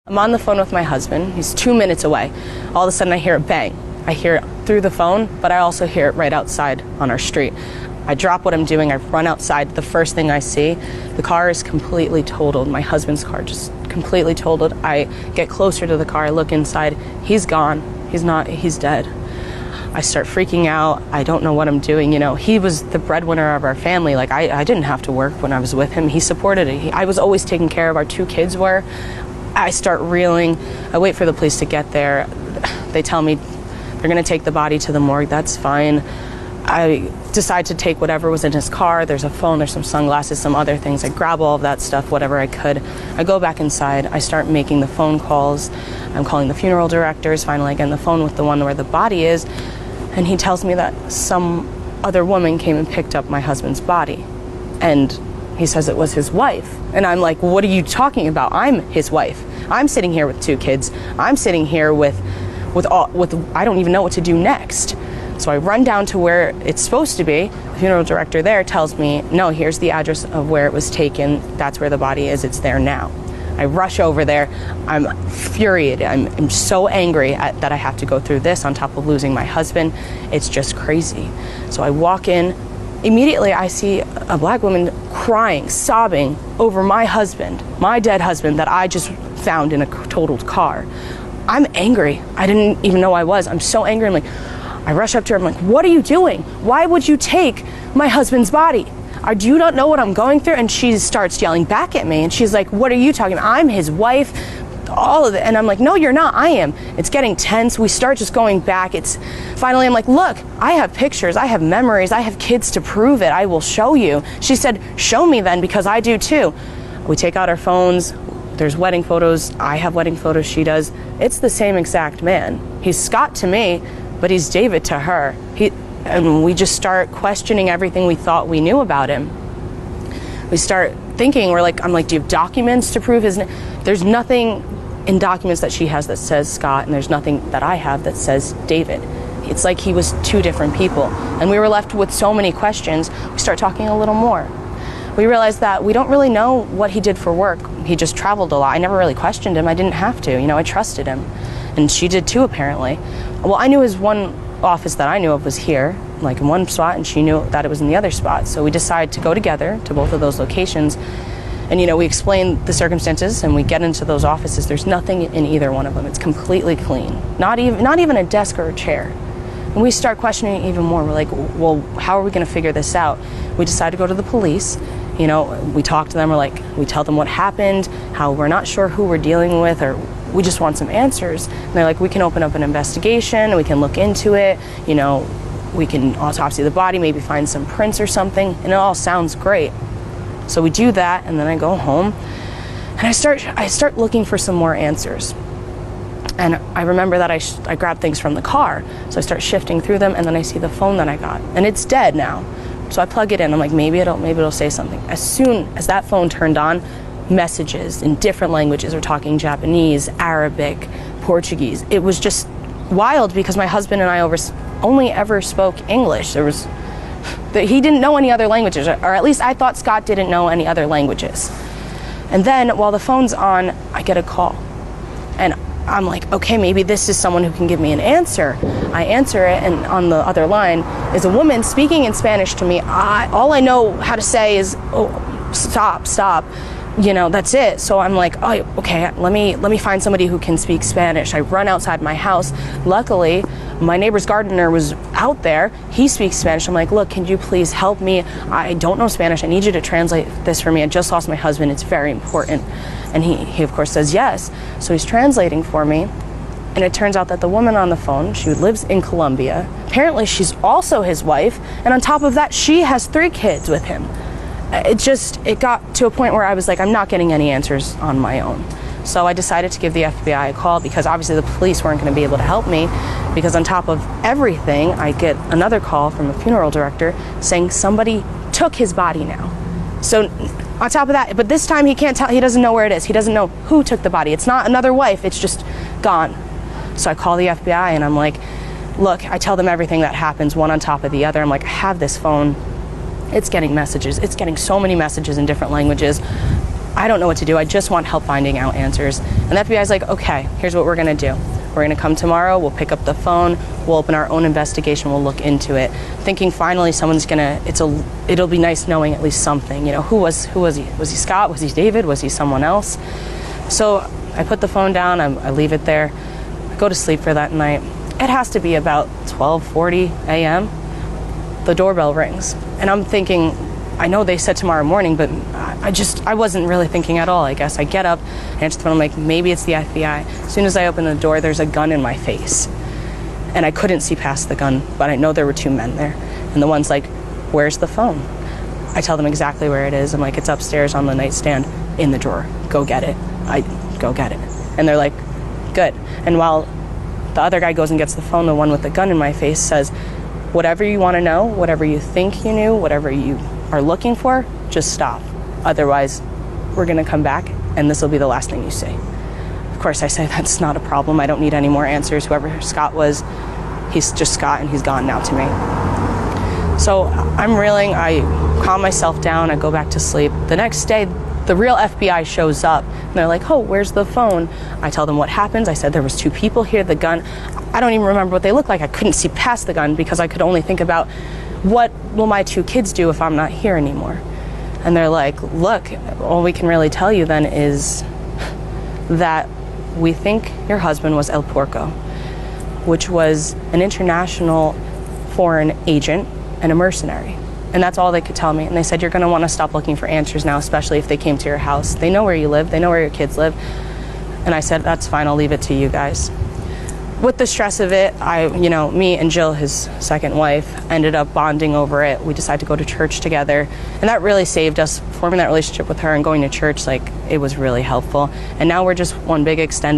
I'm on the phone with my husband. He's 2 minutes away. All of a sudden I hear a bang. I hear it through the phone, but I also hear it right outside on our street. I drop what I'm doing. I run outside. The first thing I see, the car is completely totaled. My husband's car just completely totaled. I get closer to the car. I look inside. He's gone. He's dead. I start freaking out. I don't know what I'm doing. He was the breadwinner of our family. Like, I didn't have to work when I was with him. He supported it. I was always taking care of our 2 kids were. I start reeling. I wait for the police to get there. They tell me they're going to take the body to the morgue. That's fine. I decide to take whatever was in his car. There's a phone, there's some sunglasses, some other things. I grab all of that stuff, whatever I could. I go back inside. I start making the phone calls. I'm calling the funeral directors. Finally, I get on the phone with the one where the body is. And he tells me that some other woman came and picked up my husband's body. And he says it was his wife. And I'm like, what are you talking about? I'm his wife. I'm sitting here with 2 kids. I'm sitting here with I don't even know what to do next. So I run down to where it's supposed to be. The funeral director there tells me, no, here's the address of where it was taken. That's where the body is. It's there now. I rush over there. I'm furiated. I'm so angry that I have to go through this on top of losing my husband. It's just crazy. So I walk in. Immediately, I see a black woman crying, sobbing over my husband, my dead husband that I just found in a totaled car. I'm angry. I didn't even know I was. I'm so angry. I rush up to her. I'm like, what are you doing? Why would you take my husband's body? Do you not know what I'm going through? And she starts yelling back at me. And she's like, what are you talking about? I'm his wife. All of it. And I'm like, no, you're not. I am. It's getting tense. We start just going back. Finally, I'm like, look, I have pictures. I have memories. I have kids to prove it. I will show you. She said, show me then, because I do too. We take out our phones. There's wedding photos. I have wedding photos. She does. It's the same exact man. He's Scott to me, but he's David to her. And we just start questioning everything we thought we knew about him. We start thinking, I'm like, do you have documents to prove his name? There's nothing in documents that she has that says Scott, and there's nothing that I have that says David. It's like he was 2 different people. And we were left with so many questions. We start talking a little more. We realized that we don't really know what he did for work. He just traveled a lot. I never really questioned him. I didn't have to. I trusted him. And she did too, apparently. Well, I knew his one office that I knew of was here, in one spot, and she knew that it was in the other spot. So we decided to go together to both of those locations. And, we explain the circumstances, and we get into those offices. There's nothing in either one of them. It's completely clean. Not even a desk or a chair. And we start questioning even more. We're like, well, how are we going to figure this out? We decide to go to the police. We talk to them. We tell them what happened, how we're not sure who we're dealing with, or we just want some answers. And they're like, we can open up an investigation. We can look into it. We can autopsy the body, maybe find some prints or something. And it all sounds great. So we do that, and then I go home, and I start looking for some more answers. And I remember that I grabbed things from the car, so I start shifting through them, and then I see the phone that I got, and it's dead now. So I plug it in. I'm like, maybe it'll say something. As soon as that phone turned on, messages in different languages are talking Japanese, Arabic, Portuguese. It was just wild because my husband and I only ever spoke English. He didn't know any other languages, or at least I thought Scott didn't know any other languages. And then while the phone's on, I get a call. And I'm like, okay, maybe this is someone who can give me an answer. I answer it, and on the other line is a woman speaking in Spanish to me. All I know how to say is, oh, stop. That's it. So I'm like, oh, okay, let me find somebody who can speak Spanish. I run outside my house. Luckily, my neighbor's gardener was out there. He speaks Spanish. I'm like, look, can you please help me? I don't know Spanish. I need you to translate this for me. I just lost my husband. It's very important. And he of course says yes. So he's translating for me. And it turns out that the woman on the phone, she lives in Colombia. Apparently she's also his wife. And on top of that, she has 3 kids with him. It got to a point where I was like, I'm not getting any answers on my own. So I decided to give the FBI a call, because obviously the police weren't going to be able to help me, because on top of everything, I get another call from a funeral director saying somebody took his body now. So on top of that, but this time he can't tell, he doesn't know where it is. He doesn't know who took the body. It's not another wife, it's just gone. So I call the FBI and I'm like, look, I tell them everything that happens, one on top of the other. I'm like, I have this phone. It's getting messages. It's getting so many messages in different languages. I don't know what to do. I just want help finding out answers. And the FBI is like, okay, here's what we're going to do. We're going to come tomorrow. We'll pick up the phone. We'll open our own investigation. We'll look into it. Thinking finally someone's going to, it'll be nice knowing at least something. You know, who was he? Was he Scott? Was he David? Was he someone else? So I put the phone down. I leave it there. I go to sleep for that night. It has to be about 12:40 a.m. The doorbell rings. And I'm thinking, I know they said tomorrow morning, but I wasn't really thinking at all, I guess. I get up, answer the phone, I'm like, maybe it's the FBI. As soon as I open the door, there's a gun in my face. And I couldn't see past the gun, but I know there were two men there. And the one's like, where's the phone? I tell them exactly where it is. I'm like, it's upstairs on the nightstand in the drawer. Go get it. I go get it. And they're like, good. And while the other guy goes and gets the phone, the one with the gun in my face says, whatever you want to know, whatever you think you knew, whatever you are looking for, just stop. Otherwise, we're going to come back and this will be the last thing you see. Of course, I say that's not a problem. I don't need any more answers. Whoever Scott was, he's just Scott and he's gone now to me. So I'm reeling. I calm myself down. I go back to sleep. The next day, the real FBI shows up and they're like, oh, where's the phone? I tell them what happens. I said there was two people here, the gun. I don't even remember what they looked like. I couldn't see past the gun because I could only think about what will my two kids do if I'm not here anymore. And they're like, look, all we can really tell you then is that we think your husband was El Porco, which was an international foreign agent and a mercenary. And that's all they could tell me. And they said, you're going to want to stop looking for answers now, especially if they came to your house. They know where you live. They know where your kids live. And I said, that's fine. I'll leave it to you guys. With the stress of it, me and Jill, his second wife, ended up bonding over it. We decided to go to church together. And that really saved us. Forming that relationship with her and going to church, it was really helpful. And now we're just one big extended